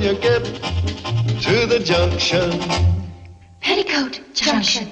you get to the junction. Petticoat Junction.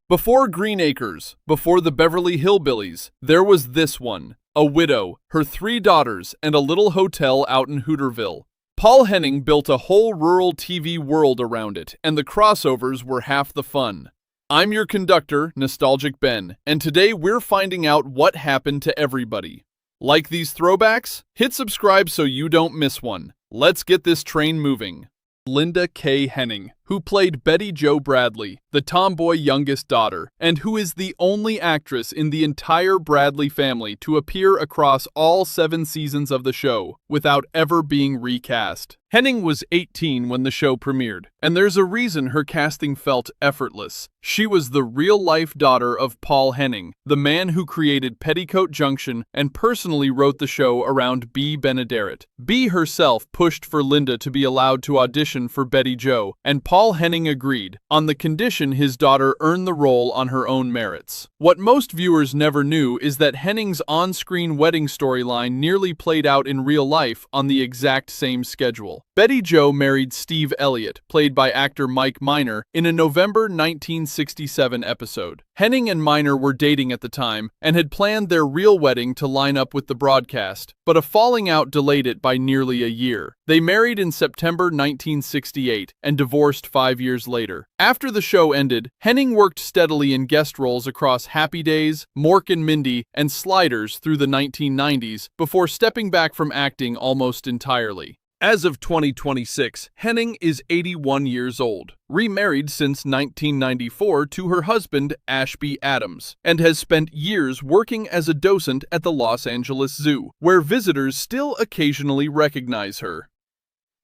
Before Green Acres, before the Beverly Hillbillies, there was this one. A widow, her 3 daughters, and a little hotel out in Hooterville. Paul Henning built a whole rural TV world around it, and the crossovers were half the fun. I'm your conductor, Nostalgic Ben, and today we're finding out what happened to everybody. Like these throwbacks? Hit subscribe so you don't miss one. Let's get this train moving. Linda K. Henning, who played Betty Jo Bradley, the tomboy youngest daughter, and who is the only actress in the entire Bradley family to appear across all 7 seasons of the show without ever being recast. Henning was 18 when the show premiered, and there's a reason her casting felt effortless. She was the real-life daughter of Paul Henning, the man who created Petticoat Junction and personally wrote the show around Bea Benaderet. Bea herself pushed for Linda to be allowed to audition for Betty Jo, and Paul Henning agreed, on the condition his daughter earn the role on her own merits. What most viewers never knew is that Henning's on-screen wedding storyline nearly played out in real life on the exact same schedule. Betty Jo married Steve Elliott, played by actor Mike Minor, in a November 1967 episode. Henning and Minor were dating at the time and had planned their real wedding to line up with the broadcast, but a falling out delayed it by nearly a year. They married in September 1968 and divorced 5 years later. After the show ended, Henning worked steadily in guest roles across Happy Days, Mork and Mindy, and Sliders through the 1990s before stepping back from acting almost entirely. As of 2026, Henning is 81 years old, remarried since 1994 to her husband Ashby Adams, and has spent years working as a docent at the Los Angeles Zoo, where visitors still occasionally recognize her.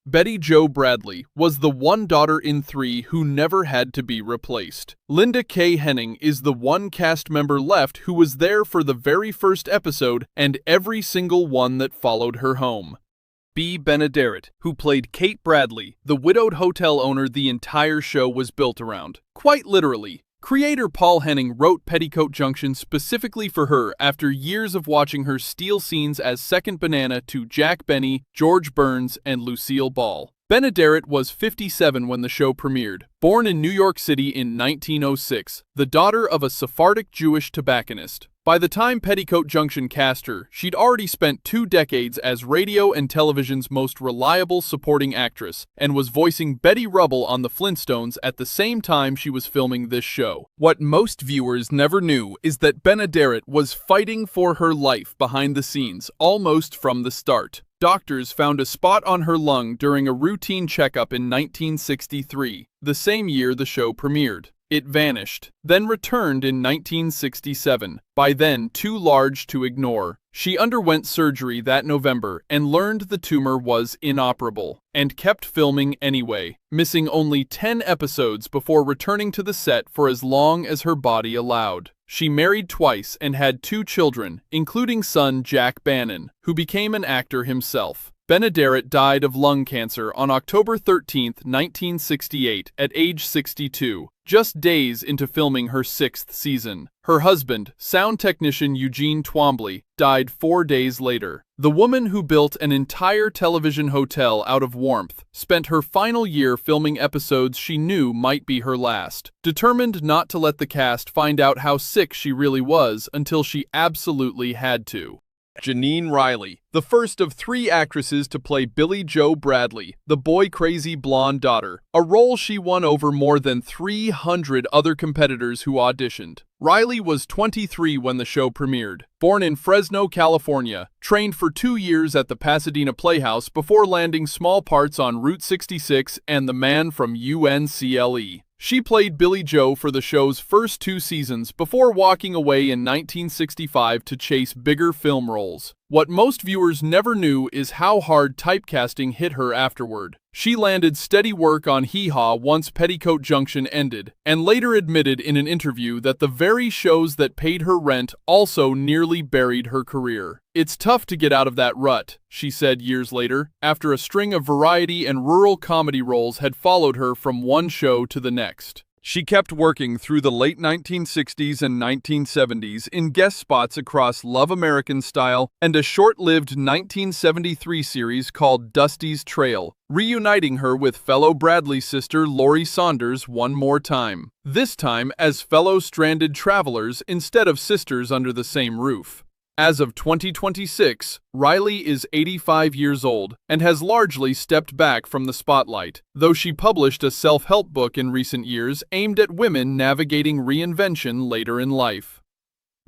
Betty Jo Bradley was the one daughter in 3 who never had to be replaced. Linda K. Henning is the one cast member left who was there for the very first episode and every single one that followed her home. Bea Benaderet, who played Kate Bradley, the widowed hotel owner the entire show was built around. Quite literally. Creator Paul Henning wrote Petticoat Junction specifically for her after years of watching her steal scenes as second banana to Jack Benny, George Burns, and Lucille Ball. Benaderet was 57 when the show premiered. Born in New York City in 1906, the daughter of a Sephardic Jewish tobacconist. By the time Petticoat Junction cast her, she'd already spent 2 decades as radio and television's most reliable supporting actress, and was voicing Betty Rubble on the Flintstones at the same time she was filming this show. What most viewers never knew is that Benaderet was fighting for her life behind the scenes almost from the start. Doctors found a spot on her lung during a routine checkup in 1963, the same year the show premiered. It vanished, then returned in 1967, by then too large to ignore. She underwent surgery that November and learned the tumor was inoperable, and kept filming anyway, missing only 10 episodes before returning to the set for as long as her body allowed. She married twice and had 2 children, including son Jack Bannon, who became an actor himself. Benaderet died of lung cancer on October 13, 1968, at age 62, just days into filming her 6th season. Her husband, sound technician Eugene Twombly, died 4 days later. The woman who built an entire television hotel out of warmth spent her final year filming episodes she knew might be her last, determined not to let the cast find out how sick she really was until she absolutely had to. Jeannine Riley, the first of 3 actresses to play Billy Jo Bradley, the boy-crazy blonde daughter, a role she won over more than 300 other competitors who auditioned. Riley was 23 when the show premiered. Born in Fresno, California, trained for 2 years at the Pasadena Playhouse before landing small parts on Route 66 and The Man from UNCLE. She played Billy Jo for the show's first 2 seasons before walking away in 1965 to chase bigger film roles. What most viewers never knew is how hard typecasting hit her afterward. She landed steady work on Hee Haw once Petticoat Junction ended, and later admitted in an interview that the very shows that paid her rent also nearly buried her career. "It's tough to get out of that rut," she said years later, after a string of variety and rural comedy roles had followed her from one show to the next. She kept working through the late 1960s and 1970s in guest spots across Love American Style and a short-lived 1973 series called Dusty's Trail, reuniting her with fellow Bradley sister Lori Saunders one more time, this time as fellow stranded travelers instead of sisters under the same roof. As of 2026, Riley is 85 years old and has largely stepped back from the spotlight, though she published a self-help book in recent years aimed at women navigating reinvention later in life.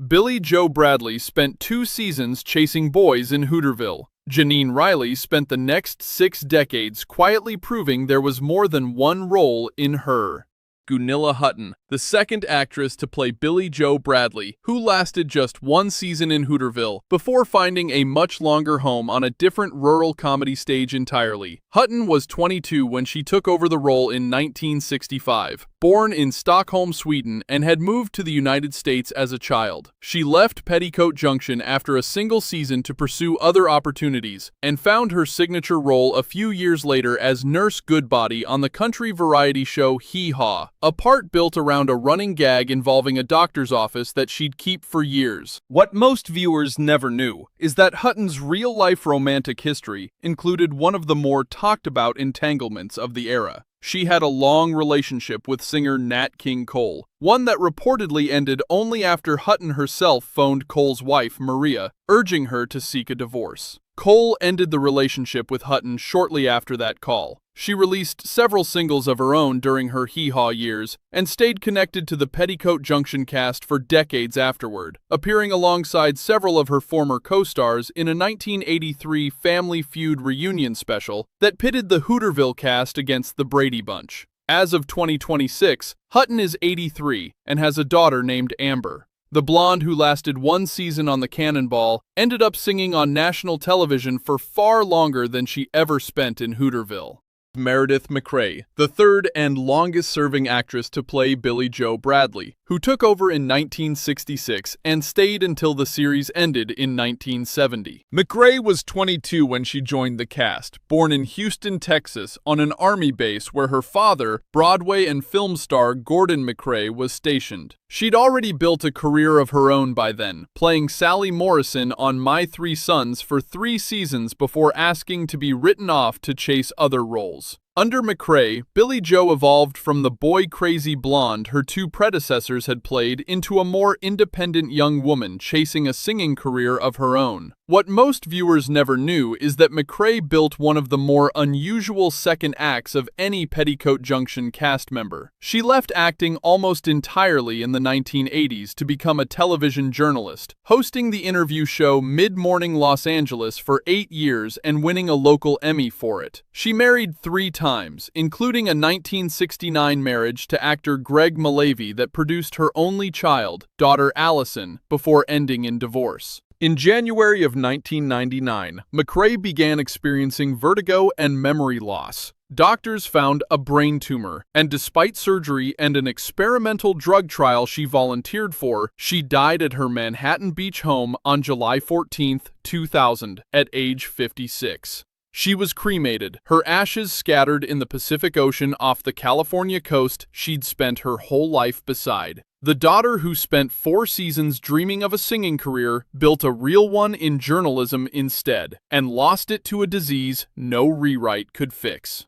Billie Jo Bradley spent 2 seasons chasing boys in Hooterville. Jeannine Riley spent the next 6 decades quietly proving there was more than one role in her. Gunilla Hutton, the second actress to play Billie Jo Bradley, who lasted just 1 season in Hooterville before finding a much longer home on a different rural comedy stage entirely. Hutton was 22 when she took over the role in 1965. Born in Stockholm, Sweden, and had moved to the United States as a child. She left Petticoat Junction after a single season to pursue other opportunities, and found her signature role a few years later as Nurse Goodbody on the country variety show Hee Haw, a part built around a running gag involving a doctor's office that she'd keep for years. What most viewers never knew is that Hutton's real-life romantic history included one of the more talked-about entanglements of the era. She had a long relationship with singer Nat King Cole, one that reportedly ended only after Hutton herself phoned Cole's wife, Maria, urging her to seek a divorce. Cole ended the relationship with Hutton shortly after that call. She released several singles of her own during her Hee Haw years, and stayed connected to the Petticoat Junction cast for decades afterward, appearing alongside several of her former co-stars in a 1983 Family Feud reunion special that pitted the Hooterville cast against the Brady Bunch. As of 2026, Hutton is 83 and has a daughter named Amber. The blonde, who lasted 1 season on the Cannonball, ended up singing on national television for far longer than she ever spent in Hooterville. Meredith MacRae, the third and longest-serving actress to play Billie Jo Bradley, who took over in 1966 and stayed until the series ended in 1970. MacRae was 22 when she joined the cast, born in Houston, Texas, on an army base where her father, Broadway and film star Gordon MacRae, was stationed. She'd already built a career of her own by then, playing Sally Morrison on My 3 Sons for 3 seasons before asking to be written off to chase other roles. Under MacRae, Billie Jo evolved from the boy-crazy blonde her 2 predecessors had played into a more independent young woman chasing a singing career of her own. What most viewers never knew is that MacRae built one of the more unusual second acts of any Petticoat Junction cast member. She left acting almost entirely in the 1980s to become a television journalist, hosting the interview show Mid-Morning Los Angeles for 8 years and winning a local Emmy for it. She married 3 times, including a 1969 marriage to actor Greg Malavy that produced her only child, daughter Allison, before ending in divorce. In January of 1999, MacRae began experiencing vertigo and memory loss. Doctors found a brain tumor, and despite surgery and an experimental drug trial she volunteered for, she died at her Manhattan Beach home on July 14, 2000, at age 56. She was cremated, her ashes scattered in the Pacific Ocean off the California coast she'd spent her whole life beside. The daughter, who spent 4 seasons dreaming of a singing career, built a real one in journalism instead, and lost it to a disease no rewrite could fix.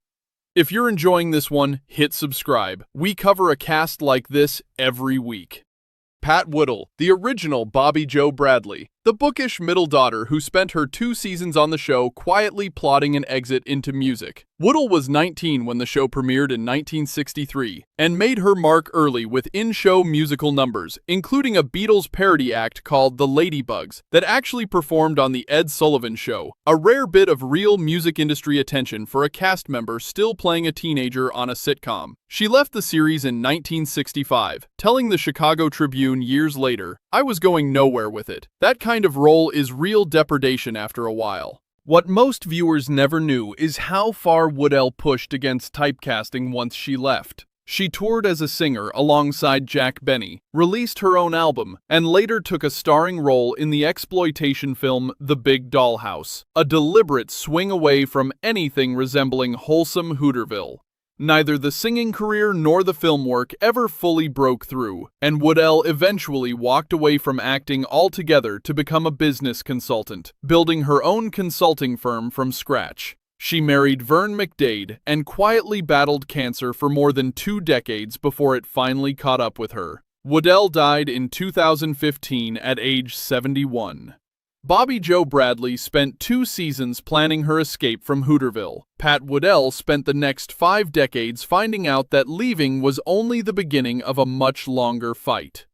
If you're enjoying this one, hit subscribe. We cover a cast like this every week. Pat Woodell, the original Bobby Jo Bradley, the bookish middle daughter who spent her 2 seasons on the show quietly plotting an exit into music. Woodell was 19 when the show premiered in 1963, and made her mark early with in-show musical numbers, including a Beatles parody act called The Ladybugs that actually performed on The Ed Sullivan Show, a rare bit of real music industry attention for a cast member still playing a teenager on a sitcom. She left the series in 1965, telling the Chicago Tribune years later, "I was going nowhere with it. That kind of role is real depredation after a while." What most viewers never knew is how far Woodell pushed against typecasting once she left. She toured as a singer alongside Jack Benny, released her own album, and later took a starring role in the exploitation film The Big Dollhouse, a deliberate swing away from anything resembling wholesome Hooterville. Neither the singing career nor the film work ever fully broke through, and Woodell eventually walked away from acting altogether to become a business consultant, building her own consulting firm from scratch. She married Vern McDade and quietly battled cancer for more than 2 decades before it finally caught up with her. Woodell died in 2015 at age 71. Bobby Jo Bradley spent 2 seasons planning her escape from Hooterville. Pat Woodell spent the next 5 decades finding out that leaving was only the beginning of a much longer fight.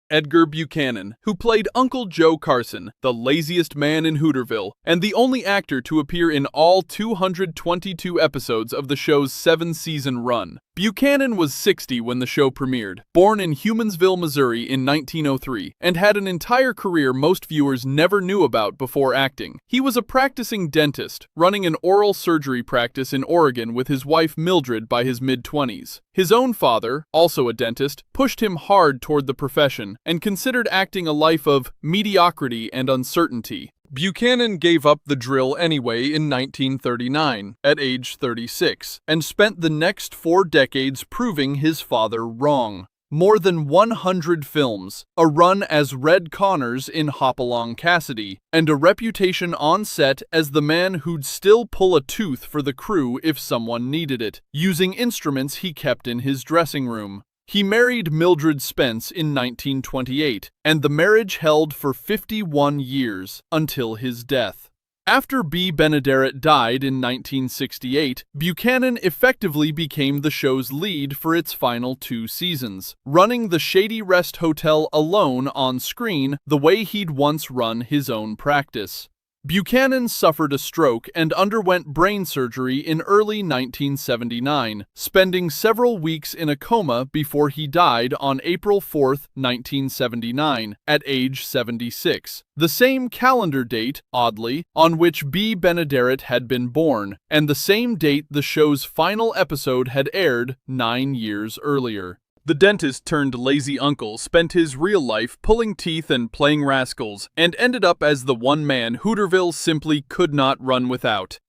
Edgar Buchanan, who played Uncle Joe Carson, the laziest man in Hooterville, and the only actor to appear in all 222 episodes of the show's 7-season run. Buchanan was 60 when the show premiered, born in Humansville, Missouri in 1903, and had an entire career most viewers never knew about before acting. He was a practicing dentist, running an oral surgery practice in Oregon with his wife Mildred by his mid-20s. His own father, also a dentist, pushed him hard toward the profession and considered acting a life of mediocrity and uncertainty. Buchanan gave up the drill anyway in 1939, at age 36, and spent the next 4 decades proving his father wrong. More than 100 films, a run as Red Connors in Hopalong Cassidy, and a reputation on set as the man who'd still pull a tooth for the crew if someone needed it, using instruments he kept in his dressing room. He married Mildred Spence in 1928, and the marriage held for 51 years, until his death. After B. Benaderet died in 1968, Buchanan effectively became the show's lead for its final 2 seasons, running the Shady Rest Hotel alone on screen the way he'd once run his own practice. Buchanan suffered a stroke and underwent brain surgery in early 1979, spending several weeks in a coma before he died on April 4, 1979, at age 76, the same calendar date, oddly, on which B. Benaderet had been born, and the same date the show's final episode had aired 9 years earlier. The dentist turned lazy uncle spent his real life pulling teeth and playing rascals, and ended up as the one man Hooterville simply could not run without.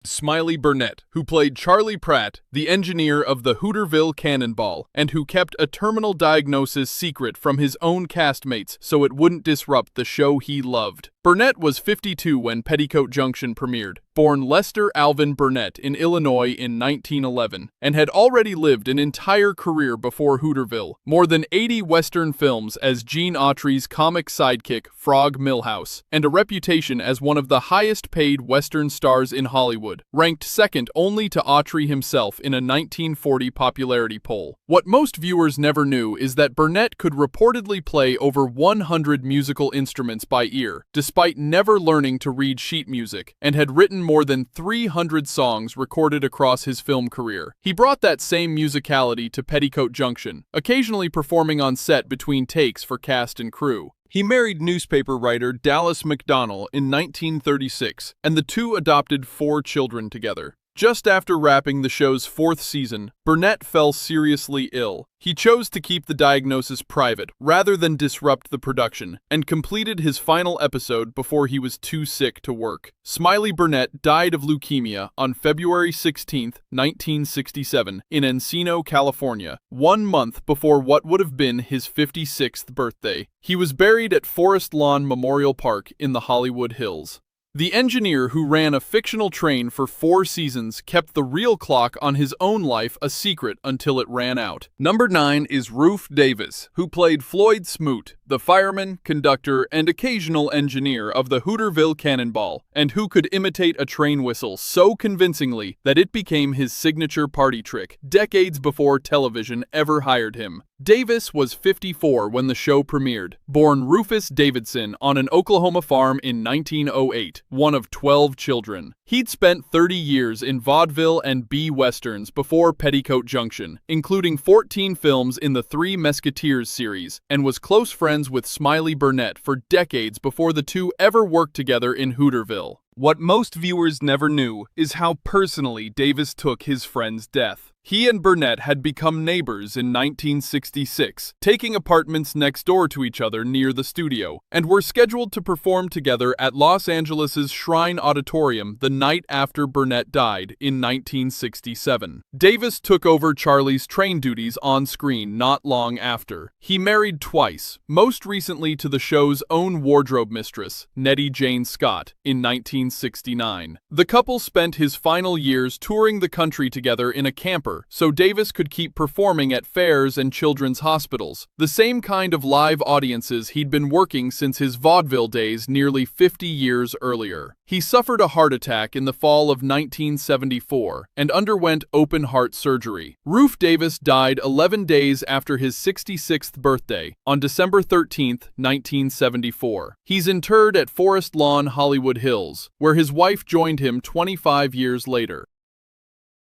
Smiley Burnette, who played Charlie Pratt, the engineer of the Hooterville Cannonball, and who kept a terminal diagnosis secret from his own castmates so it wouldn't disrupt the show he loved. Burnette was 52 when Petticoat Junction premiered, born Lester Alvin Burnette in Illinois in 1911, and had already lived an entire career before Hooterville, more than 80 Western films as Gene Autry's comic sidekick Frog Milhouse, and a reputation as one of the highest-paid Western stars in Hollywood, ranked second only to Autry himself in a 1940 popularity poll. What most viewers never knew is that Burnette could reportedly play over 100 musical instruments by ear, despite never learning to read sheet music, and had written more than 300 songs recorded across his film career. He brought that same musicality to Petticoat Junction, occasionally performing on set between takes for cast and crew. He married newspaper writer Dallas McDonnell in 1936, and the two adopted 4 children together. Just after wrapping the show's 4th season, Burnette fell seriously ill. He chose to keep the diagnosis private rather than disrupt the production, and completed his final episode before he was too sick to work. Smiley Burnette died of leukemia on February 16, 1967, in Encino, California, 1 month before what would have been his 56th birthday. He was buried at Forest Lawn Memorial Park in the Hollywood Hills. The engineer who ran a fictional train for 4 seasons kept the real clock on his own life a secret until it ran out. Number 9 is Rufe Davis, who played Floyd Smoot, the fireman, conductor, and occasional engineer of the Hooterville Cannonball, and who could imitate a train whistle so convincingly that it became his signature party trick, decades before television ever hired him. Davis was 54 when the show premiered, born Rufus Davidson on an Oklahoma farm in 1908, one of 12 children. He'd spent 30 years in vaudeville and B-westerns before Petticoat Junction, including 14 films in the Three Musketeers series, and was close friends with Smiley Burnette for decades before the two ever worked together in Hooterville. What most viewers never knew is how personally Davis took his friend's death. He and Burnette had become neighbors in 1966, taking apartments next door to each other near the studio, and were scheduled to perform together at Los Angeles' Shrine Auditorium the night after Burnette died in 1967. Davis took over Charlie's train duties on screen not long after. He married twice, most recently to the show's own wardrobe mistress, Nettie Jane Scott, in 1969. The couple spent his final years touring the country together in a camper, so Davis could keep performing at fairs and children's hospitals, the same kind of live audiences he'd been working since his vaudeville days nearly 50 years earlier. He suffered a heart attack in the fall of 1974 and underwent open-heart surgery. Rufe Davis died 11 days after his 66th birthday, on December 13, 1974. He's interred at Forest Lawn Hollywood Hills, where his wife joined him 25 years later.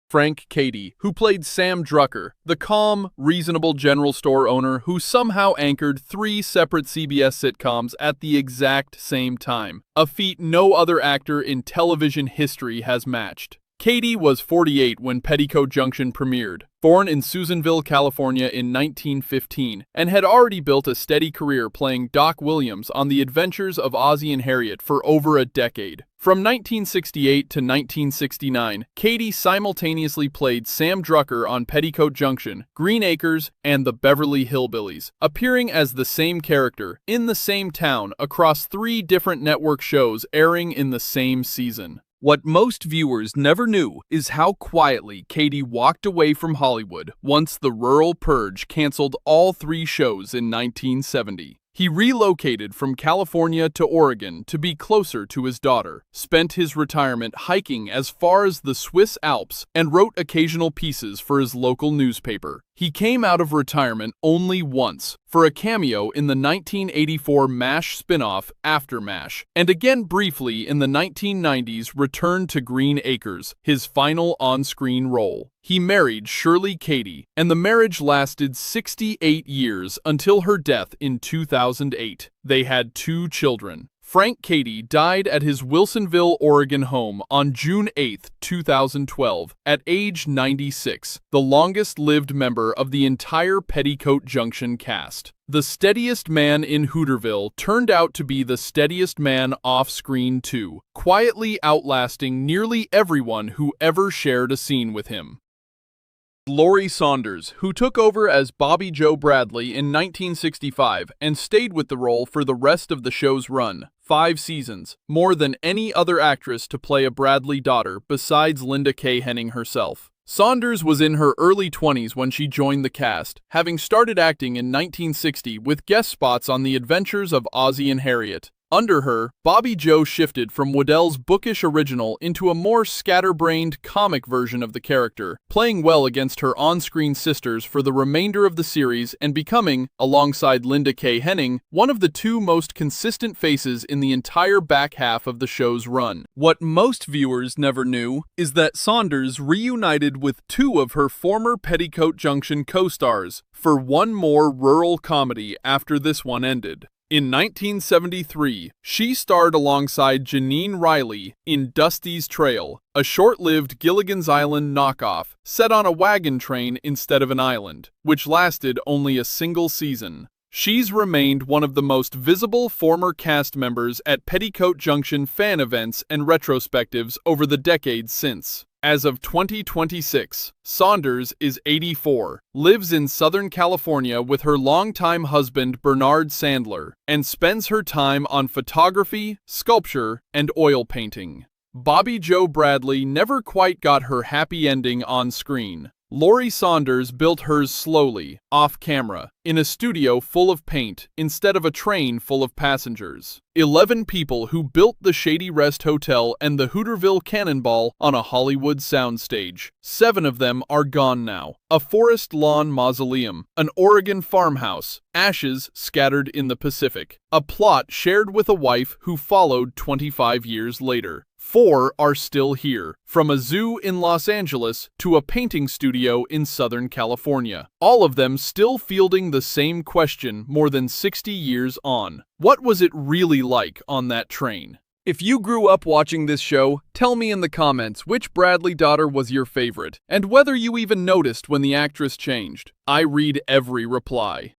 Frank Cady, who played Sam Drucker, the calm, reasonable general store owner who somehow anchored 3 separate CBS sitcoms at the exact same time, a feat no other actor in television history has matched. Cady was 48 when Petticoat Junction premiered, born in Susanville, California in 1915, and had already built a steady career playing Doc Williams on the adventures of Ozzie and Harriet for over a decade. From 1968 to 1969, Cady simultaneously played Sam Drucker on Petticoat Junction, Green Acres, and the Beverly Hillbillies, appearing as the same character, in the same town, across 3 different network shows airing in the same season. What most viewers never knew is how quietly Cady walked away from Hollywood once the Rural Purge canceled all 3 shows in 1970. He relocated from California to Oregon to be closer to his daughter, spent his retirement hiking as far as the Swiss Alps, and wrote occasional pieces for his local newspaper. He came out of retirement only once, for a cameo in the 1984 MASH spin-off After MASH, and again briefly in the 1990s Return to Green Acres, his final on-screen role. He married Shirley Cady, and the marriage lasted 68 years until her death in 2008. They had 2 children. Frank Cady died at his Wilsonville, Oregon home on June 8, 2012, at age 96, the longest-lived member of the entire Petticoat Junction cast. The steadiest man in Hooterville turned out to be the steadiest man off-screen too, quietly outlasting nearly everyone who ever shared a scene with him. Laurie Saunders, who took over as Bobby Joe Bradley in 1965 and stayed with the role for the rest of the show's run, 5 seasons, more than any other actress to play a Bradley daughter besides Linda Kay Henning herself. Saunders was in her early 20s when she joined the cast, having started acting in 1960 with guest spots on The Adventures of Ozzie and Harriet. Under her, Bobby Joe shifted from Woodell's bookish original into a more scatterbrained, comic version of the character, playing well against her on-screen sisters for the remainder of the series and becoming, alongside Linda Kay Henning, one of the 2 most consistent faces in the entire back half of the show's run. What most viewers never knew is that Saunders reunited with 2 of her former Petticoat Junction co-stars for one more rural comedy after this one ended. In 1973, she starred alongside Jeannine Riley in Dusty's Trail, a short-lived Gilligan's Island knockoff set on a wagon train instead of an island, which lasted only a single season. She's remained one of the most visible former cast members at Petticoat Junction fan events and retrospectives over the decades since. As of 2026, Saunders is 84, lives in Southern California with her longtime husband Bernard Sandler, and spends her time on photography, sculpture, and oil painting. Bobby Joe Bradley never quite got her happy ending on screen. Laurie Saunders built hers slowly, off-camera, in a studio full of paint instead of a train full of passengers. 11 people who built the Shady Rest Hotel and the Hooterville Cannonball on a Hollywood soundstage. 7 of them are gone now. A forest lawn mausoleum, an Oregon farmhouse, ashes scattered in the Pacific. A plot shared with a wife who followed 25 years later. 4 are still here, from a zoo in Los Angeles to a painting studio in Southern California. All of them still fielding the same question more than 60 years on. What was it really like on that train? If you grew up watching this show, tell me in the comments which Bradley daughter was your favorite, and whether you even noticed when the actress changed. I read every reply.